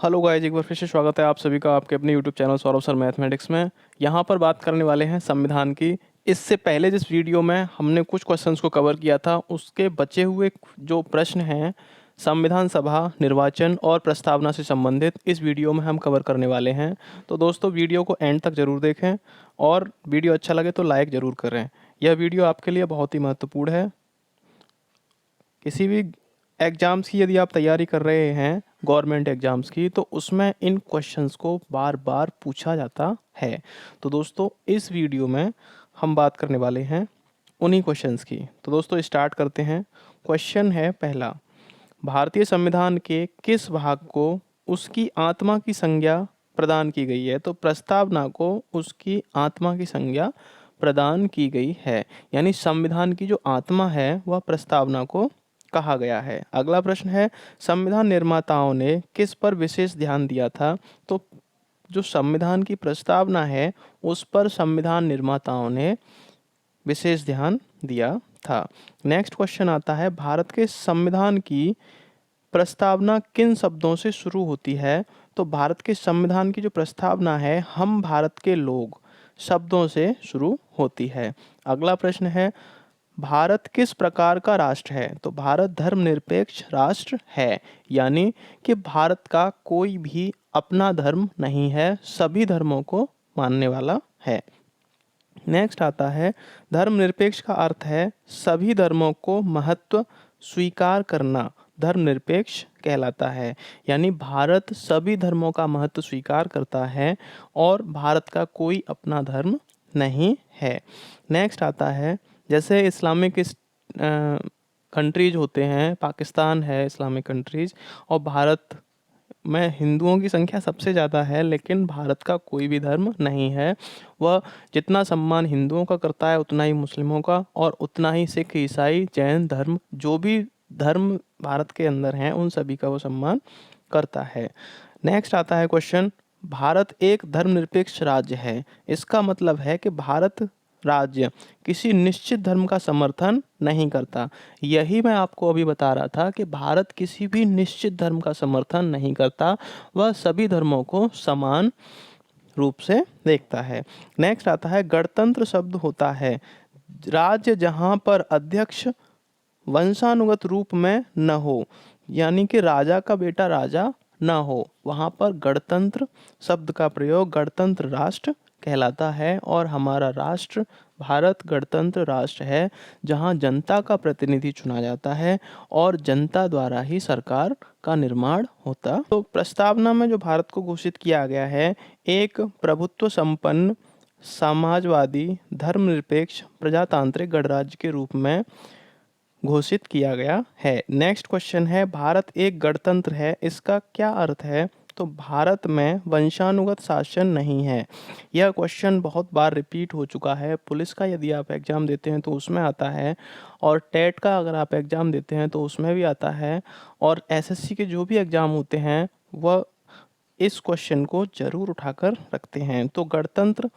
Hello guys, एक बार फिर से स्वागत है आप सभी का आपके अपने YouTube channel Saurabh sir mathematics में। यहाँ पर बात करने वाले हैं संविधान की। इससे पहले जिस वीडियो में हमने कुछ क्वेश्चंस को कवर किया था, उसके बचे हुए जो प्रश्न हैं संविधान सभा, निर्वाचन और प्रस्तावना से संबंधित, इस वीडियो में हम कवर करने वाले हैं। तो दोस्तों, वीडियो को एंड तक ज़रूर देखें और वीडियो अच्छा लगे तो लाइक ज़रूर करें। यह वीडियो आपके लिए बहुत ही महत्वपूर्ण है। किसी भी एग्ज़ाम्स की यदि आप तैयारी कर रहे हैं, गवर्नमेंट एग्ज़ाम्स की, तो उसमें इन क्वेश्चंस को बार बार पूछा जाता है। तो दोस्तों, इस वीडियो में हम बात करने वाले हैं उन्हीं क्वेश्चंस की। तो दोस्तों, स्टार्ट करते हैं। क्वेश्चन है पहला, भारतीय संविधान के किस भाग को उसकी आत्मा की संज्ञा प्रदान की गई है? तो प्रस्तावना को उसकी आत्मा की संज्ञा प्रदान की गई है, यानी संविधान की जो आत्मा है वह प्रस्तावना को कहा गया है। अगला प्रश्न है, संविधान निर्माताओं ने किस पर विशेष ध्यान दिया था? तो जो संविधान की प्रस्तावना है उस पर संविधान निर्माताओं ने विशेष ध्यान दिया था। नेक्स्ट क्वेश्चन आता है, भारत के संविधान की प्रस्तावना किन शब्दों से शुरू होती है? तो भारत के संविधान की जो प्रस्तावना है, हम भारत के लोग शब्दों से शुरू होती है। अगला प्रश्न है, भारत किस प्रकार का राष्ट्र है? तो भारत धर्मनिरपेक्ष राष्ट्र है, यानी कि भारत का कोई भी अपना धर्म नहीं है, सभी धर्मों को मानने वाला है। नेक्स्ट आता है, धर्मनिरपेक्ष का अर्थ है सभी धर्मों को महत्व स्वीकार करना, धर्मनिरपेक्ष कहलाता है। यानी भारत सभी धर्मों का महत्व स्वीकार करता है और भारत का कोई अपना धर्म नहीं है। नेक्स्ट आता है, जैसे इस्लामिक कंट्रीज होते हैं, पाकिस्तान है इस्लामिक कंट्रीज, और भारत में हिंदुओं की संख्या सबसे ज़्यादा है, लेकिन भारत का कोई भी धर्म नहीं है। वह जितना सम्मान हिंदुओं का करता है उतना ही मुस्लिमों का, और उतना ही सिख, ईसाई, जैन धर्म, जो भी धर्म भारत के अंदर हैं उन सभी का वो सम्मान करता है। नेक्स्ट आता है क्वेश्चन, भारत एक धर्मनिरपेक्ष राज्य है, इसका मतलब है कि भारत राज्य किसी निश्चित धर्म का समर्थन नहीं करता। यही मैं आपको अभी बता रहा था कि भारत किसी भी निश्चित धर्म का समर्थन नहीं करता, वह सभी धर्मों को समान रूप से देखता है। नेक्स्ट आता है, गणतंत्र शब्द होता है राज्य जहां पर अध्यक्ष वंशानुगत रूप में न हो, यानी कि राजा का बेटा राजा न हो, वहाँ पर गणतंत्र शब्द का प्रयोग गणतंत्र राष्ट्र कहलाता है। और हमारा राष्ट्र भारत गणतंत्र राष्ट्र है, जहाँ जनता का प्रतिनिधि चुना जाता है और जनता द्वारा ही सरकार का निर्माण होता। तो प्रस्तावना में जो भारत को घोषित किया गया है, एक प्रभुत्व संपन्न समाजवादी धर्मनिरपेक्ष प्रजातांत्रिक गणराज्य के रूप में घोषित किया गया है। नेक्स्ट क्वेश्चन है, भारत एक गणतंत्र है, इसका क्या अर्थ है? तो भारत में वंशानुगत शासन नहीं है। यह क्वेश्चन बहुत बार रिपीट हो चुका है। पुलिस का यदि आप एग्ज़ाम देते हैं तो उसमें आता है, और टेट का अगर आप एग्ज़ाम देते हैं तो उसमें भी आता है, और एसएससी के जो भी एग्ज़ाम होते हैं वह इस क्वेश्चन को ज़रूर उठाकर रखते हैं। तो गणतंत्र,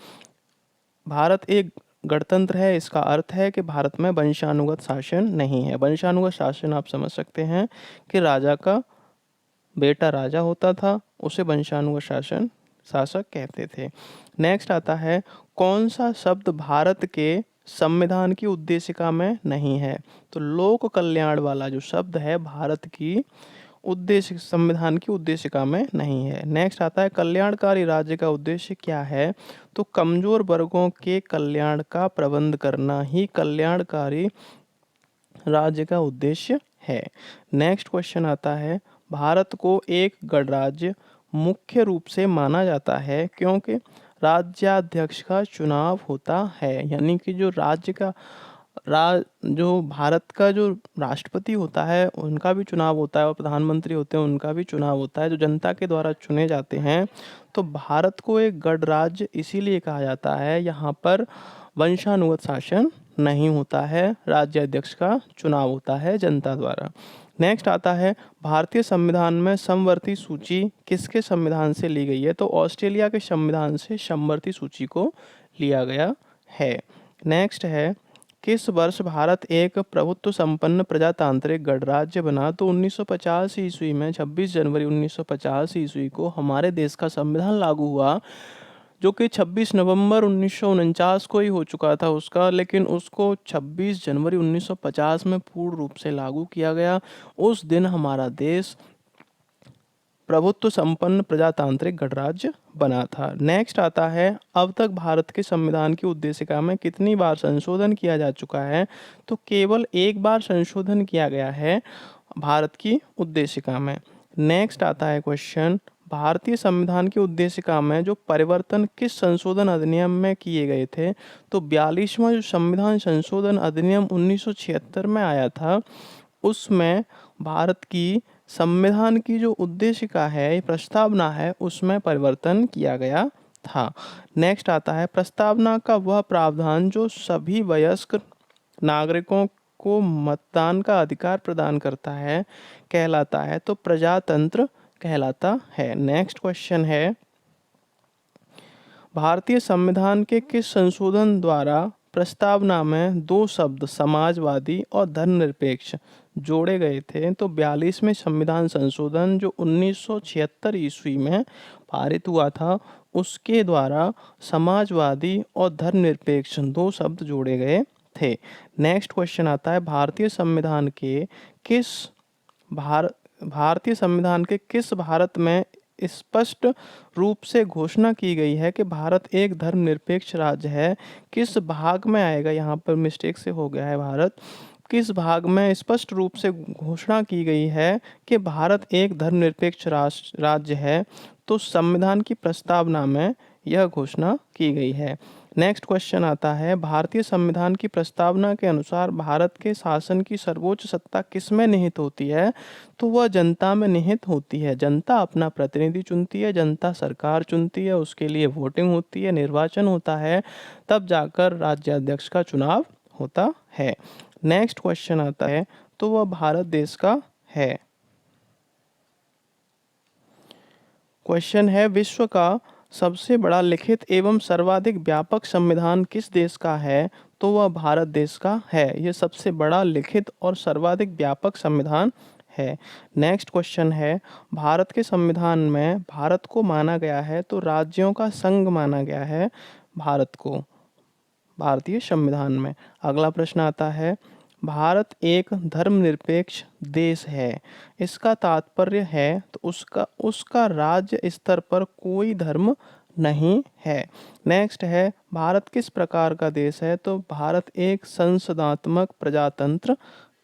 भारत एक गणतंत्र है, इसका अर्थ है कि भारत में वंशानुगत शासन नहीं है। वंशानुगत शासन आप समझ सकते हैं कि राजा का बेटा राजा होता था, उसे वंशानुगत शासक कहते थे। नेक्स्ट आता है, कौन सा शब्द भारत के संविधान की उद्देशिका में नहीं है? तो लोक कल्याण वाला जो शब्द है भारत की उद्देश्य संविधान की उद्देशिका में नहीं है। नेक्स्ट आता है, कल्याणकारी राज्य का उद्देश्य क्या है? तो कमजोर वर्गों के कल्याण का प्रबंध करना ही कल्याणकारी राज्य का उद्देश्य है। नेक्स्ट क्वेश्चन आता है, भारत को एक गणराज्य मुख्य रूप से माना जाता है क्योंकि राज्याध्यक्ष का चुनाव होता है, यानी कि जो राज्य का जो भारत का जो राष्ट्रपति होता है उनका भी चुनाव होता है, और प्रधानमंत्री होते हैं उनका भी चुनाव होता है, जो जनता के द्वारा चुने जाते हैं। तो भारत को एक गणराज्य इसीलिए कहा जाता है, यहाँ पर वंशानुगत शासन नहीं होता है, राज्याध्यक्ष का चुनाव होता है जनता द्वारा। नेक्स्ट आता है, भारतीय संविधान में समवर्ती सूची किसके संविधान से ली गई है? तो ऑस्ट्रेलिया के संविधान से समवर्ती सूची को लिया गया है। नेक्स्ट है, किस वर्ष भारत एक प्रभुत्व संपन्न प्रजातांत्रिक गणराज्य बना? तो 1950 ईस्वी में 26 जनवरी 1950 ईस्वी को हमारे देश का संविधान लागू हुआ, जो कि 26 नवंबर 1949 को ही हो चुका था उसका, लेकिन उसको 26 जनवरी 1950 में पूर्ण रूप से लागू किया गया। उस दिन हमारा देश प्रभुत्व संपन्न प्रजातांत्रिक गणराज्य बना था। नेक्स्ट आता है, अब तक भारत के संविधान की उद्देशिका में कितनी बार संशोधन किया जा चुका है? तो केवल एक बार संशोधन किया गया है भारत की उद्देशिका में। नेक्स्ट आता है क्वेश्चन, भारतीय संविधान की उद्देशिका में जो परिवर्तन किस संशोधन अधिनियम में किए गए थे? तो 42वां जो संविधान संशोधन अधिनियम 1976 में आया था, उसमें भारत की संविधान की जो उद्देशिका है, प्रस्तावना है, उसमें परिवर्तन किया गया था। नेक्स्ट आता है, प्रस्तावना का वह प्रावधान जो सभी वयस्क नागरिकों को मतदान का अधिकार प्रदान करता है कहलाता है? तो प्रजातंत्र कहलाता है। नेक्स्ट क्वेश्चन है, भारतीय संविधान के किस संशोधन द्वारा प्रस्तावना में दो शब्द समाजवादी और धर्मनिरपेक्ष जोड़े गए थे? तो 42वें संविधान संशोधन जो 1976 ईस्वी में पारित हुआ था, उसके द्वारा समाजवादी और धर्मनिरपेक्ष दो शब्द जोड़े गए थे। नेक्स्ट क्वेश्चन आता है, भारतीय संविधान के किस भारत में स्पष्ट रूप से घोषणा की गई है कि भारत एक धर्मनिरपेक्ष राज्य है? किस भाग में आएगा? यहाँ पर मिस्टेक से हो गया है भारत। किस भाग में स्पष्ट रूप से घोषणा की गई है कि भारत एक धर्मनिरपेक्ष राज्य है? तो संविधान की प्रस्तावना में यह घोषणा की गई है। नेक्स्ट क्वेश्चन आता है, भारतीय संविधान की प्रस्तावना के अनुसार भारत के शासन की सर्वोच्च सत्ता किसमें निहित होती है? तो वह जनता में निहित होती है। जनता अपना प्रतिनिधि चुनती है, जनता सरकार चुनती है, उसके लिए वोटिंग होती है, निर्वाचन होता है, तब जाकर राज्याध्यक्ष का चुनाव होता है। नेक्स्ट क्वेश्चन आता है, तो वह भारत देश का है। क्वेश्चन है, विश्व का सबसे बड़ा लिखित एवं सर्वाधिक व्यापक संविधान किस देश का है? तो वह भारत देश का है। यह सबसे बड़ा लिखित और सर्वाधिक व्यापक संविधान है। नेक्स्ट क्वेश्चन है, भारत के संविधान में भारत को माना गया है तो राज्यों का संघ माना गया है भारत को भारतीय संविधान में। अगला प्रश्न आता है, भारत एक धर्मनिरपेक्ष देश है, इसका तात्पर्य है तो उसका राज्य स्तर पर कोई धर्म नहीं है। नेक्स्ट है, भारत किस प्रकार का देश है? तो भारत एक संसदात्मक प्रजातंत्र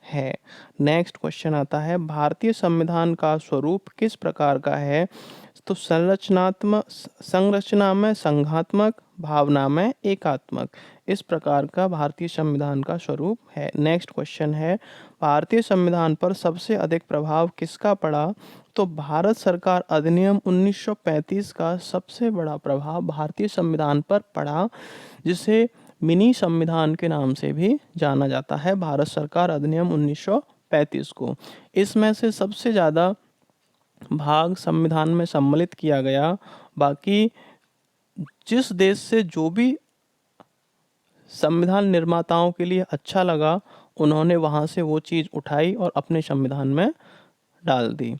है। नेक्स्ट क्वेश्चन आता है, भारतीय संविधान का स्वरूप किस प्रकार का है? तो संरचना में संघात्मक, भावना में एकात्मक, इस प्रकार का भारतीय संविधान का स्वरूप है। नेक्स्ट क्वेश्चन है, भारतीय संविधान पर सबसे अधिक प्रभाव किसका पड़ा? तो भारत सरकार अधिनियम 1935 का सबसे बड़ा प्रभाव भारतीय संविधान पर पड़ा, जिसे मिनी संविधान के नाम से भी जाना जाता है, भारत सरकार अधिनियम 1935 को। इसमें से सबसे ज़्यादा भाग संविधान में सम्मिलित किया गया। बाकी जिस देश से जो भी संविधान निर्माताओं के लिए अच्छा लगा, उन्होंने वहाँ से वो चीज़ उठाई और अपने संविधान में डाल दी।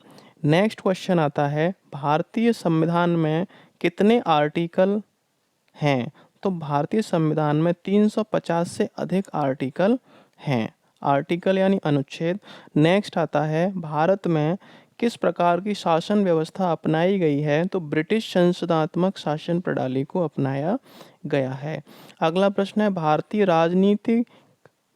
नेक्स्ट क्वेश्चन आता है, भारतीय संविधान में कितने आर्टिकल हैं? तो भारतीय संविधान में 350 से अधिक आर्टिकल हैं। आर्टिकल यानी अनुच्छेद। नेक्स्ट आता है, भारत में किस प्रकार की शासन व्यवस्था अपनाई गई है? तो ब्रिटिश संसदात्मक शासन प्रणाली को अपनाया गया है। अगला प्रश्न है, भारतीय राजनीतिक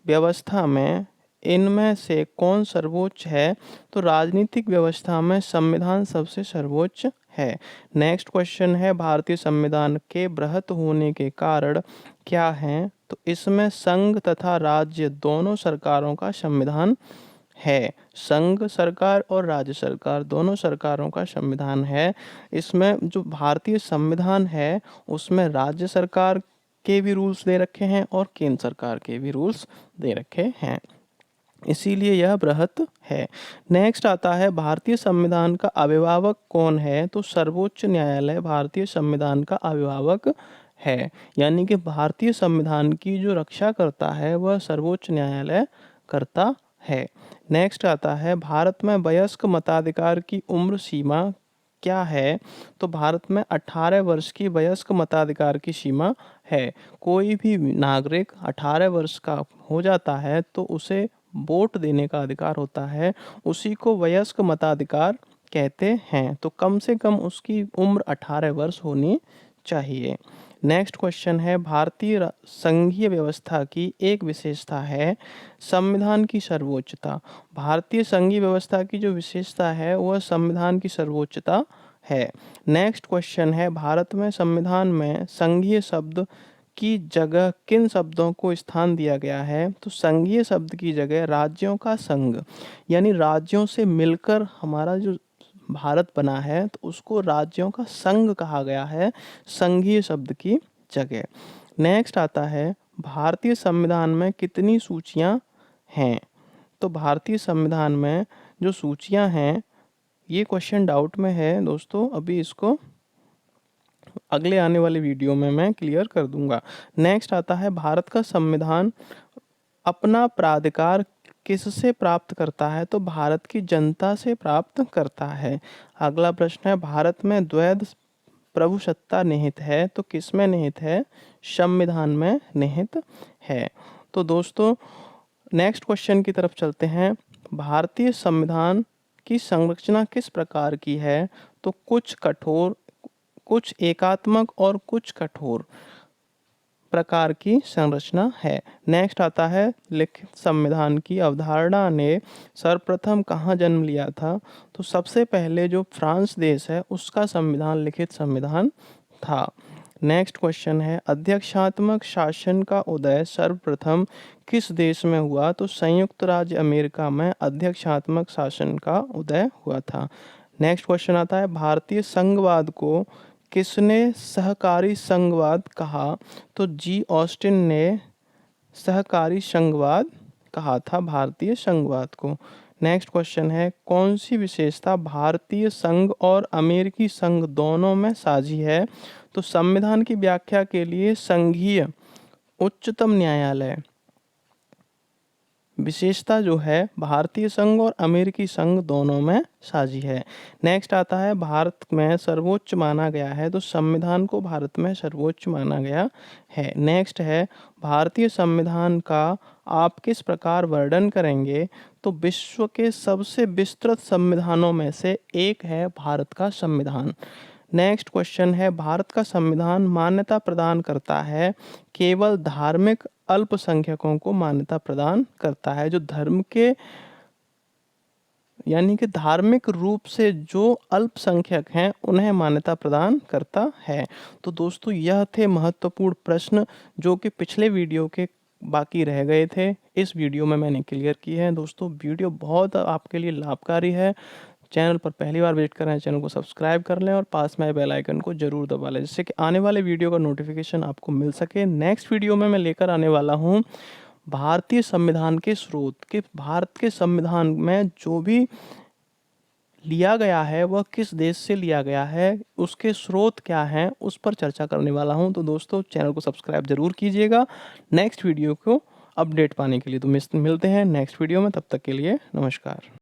व्यवस्था में इनमें से कौन सर्वोच्च है? तो राजनीतिक व्यवस्था में संविधान सबसे सर्वोच्च है। नेक्स्ट क्वेश्चन है, भारतीय संविधान के बृहत होने के कारण क्या हैं? तो इसमें संघ तथा राज्य दोनों सरकारों का संविधान है। संघ सरकार और राज्य सरकार दोनों सरकारों का संविधान है। इसमें जो भारतीय संविधान है उसमें राज्य सरकार के भी रूल्स दे रखे हैं और केंद्र सरकार के भी रूल्स दे रखे हैं, इसीलिए यह बृहत है। नेक्स्ट आता है, भारतीय संविधान का अभिभावक कौन है? तो सर्वोच्च न्यायालय भारतीय संविधान का अभिभावक है। यानी कि भारतीय संविधान की जो रक्षा करता है वह सर्वोच्च न्यायालय करता है। नेक्स्ट आता है, भारत में वयस्क मताधिकार की उम्र सीमा क्या है? तो भारत में 18 वर्ष की वयस्क मताधिकार की सीमा है। कोई भी नागरिक 18 वर्ष का हो जाता है तो उसे वोट देने का अधिकार होता है, उसी को वयस्क मताधिकार कहते हैं। तो कम से कम उसकी उम्र 18 वर्ष होनी चाहिए। नेक्स्ट क्वेश्चन है, भारतीय संघीय व्यवस्था की एक विशेषता है संविधान की सर्वोच्चता। भारतीय संघीय व्यवस्था की जो विशेषता है वह संविधान की सर्वोच्चता है। नेक्स्ट क्वेश्चन है, भारत में संविधान में संघीय शब्द की जगह किन शब्दों को स्थान दिया गया है? तो संघीय शब्द की जगह राज्यों का संघ, यानी राज्यों से मिलकर हमारा जो भारत बना है तो उसको राज्यों का संघ कहा गया है संघीय शब्द की जगह। नेक्स्ट आता है, भारतीय संविधान में कितनी सूचियां हैं? तो भारतीय संविधान में जो सूचियां हैं, ये क्वेश्चन डाउट में है दोस्तों, अभी इसको अगले आने वाले वीडियो में मैं क्लियर कर दूंगा। नेक्स्ट आता है, भारत का संविधान अपना प्राधिकार किससे प्राप्त करता है? तो भारत की जनता से प्राप्त करता है। अगला प्रश्न है, भारत में द्वैध प्रभुसत्ता निहित है, तो किस में निहित है? संविधान में निहित है। तो दोस्तों नेक्स्ट क्वेश्चन की तरफ चलते हैं, भारतीय संविधान की संरचना किस प्रकार की है? तो कुछ कठोर, कुछ एकात्मक और कुछ कठोर प्रकार की संरचना है। नेक्स्ट आता है, लिखित संविधान की अवधारणा ने सर्वप्रथम कहाँ जन्म लिया था? तो सबसे पहले जो फ्रांस देश है उसका संविधान लिखित संविधान था। नेक्स्ट क्वेश्चन है, अध्यक्षात्मक शासन का उदय सर्वप्रथम किस देश में हुआ? तो संयुक्त राज्य अमेरिका में अध्यक्षात्मक शासन का उदय हुआ था। नेक्स्ट क्वेश्चन आता है, भारतीय संघवाद को किसने सहकारी संघवाद कहा? तो जी ऑस्टिन ने सहकारी संघवाद कहा था भारतीय संघवाद को। नेक्स्ट क्वेश्चन है, कौन सी विशेषता भारतीय संघ और अमेरिकी संघ दोनों में साझी है? तो संविधान की व्याख्या के लिए संघीय उच्चतम न्यायालय विशेषता जो है भारतीय संघ और अमेरिकी संघ दोनों में साझी है। नेक्स्ट आता है, भारत में सर्वोच्च माना गया है, तो संविधान को भारत में सर्वोच्च माना गया है। नेक्स्ट है, भारतीय संविधान का आप किस प्रकार वर्णन करेंगे? तो विश्व के सबसे विस्तृत संविधानों में से एक है भारत का संविधान। नेक्स्ट क्वेश्चन है, भारत का संविधान मान्यता प्रदान करता है केवल धार्मिक अल्पसंख्यकों को मान्यता प्रदान करता है, जो धर्म के यानी कि धार्मिक रूप से जो अल्पसंख्यक हैं उन्हें मान्यता प्रदान करता है। तो दोस्तों यह थे महत्वपूर्ण प्रश्न जो कि पिछले वीडियो के बाकी रह गए थे, इस वीडियो में मैंने क्लियर किए हैं। दोस्तों वीडियो बहुत आपके लिए लाभकारी है। चैनल पर पहली बार विजिट कर रहे हैं, चैनल को सब्सक्राइब कर लें और पास में बेल आइकन को जरूर दबा लें, जिससे कि आने वाले वीडियो का नोटिफिकेशन आपको मिल सके। नेक्स्ट वीडियो में मैं लेकर आने वाला हूं भारतीय संविधान के स्रोत, कि भारत के संविधान में जो भी लिया गया है वह किस देश से लिया गया है, उसके स्रोत क्या हैं, उस पर चर्चा करने वाला हूं। तो दोस्तों चैनल को सब्सक्राइब जरूर कीजिएगा नेक्स्ट वीडियो को अपडेट पाने के लिए। तो मिलते हैं नेक्स्ट वीडियो में, तब तक के लिए नमस्कार।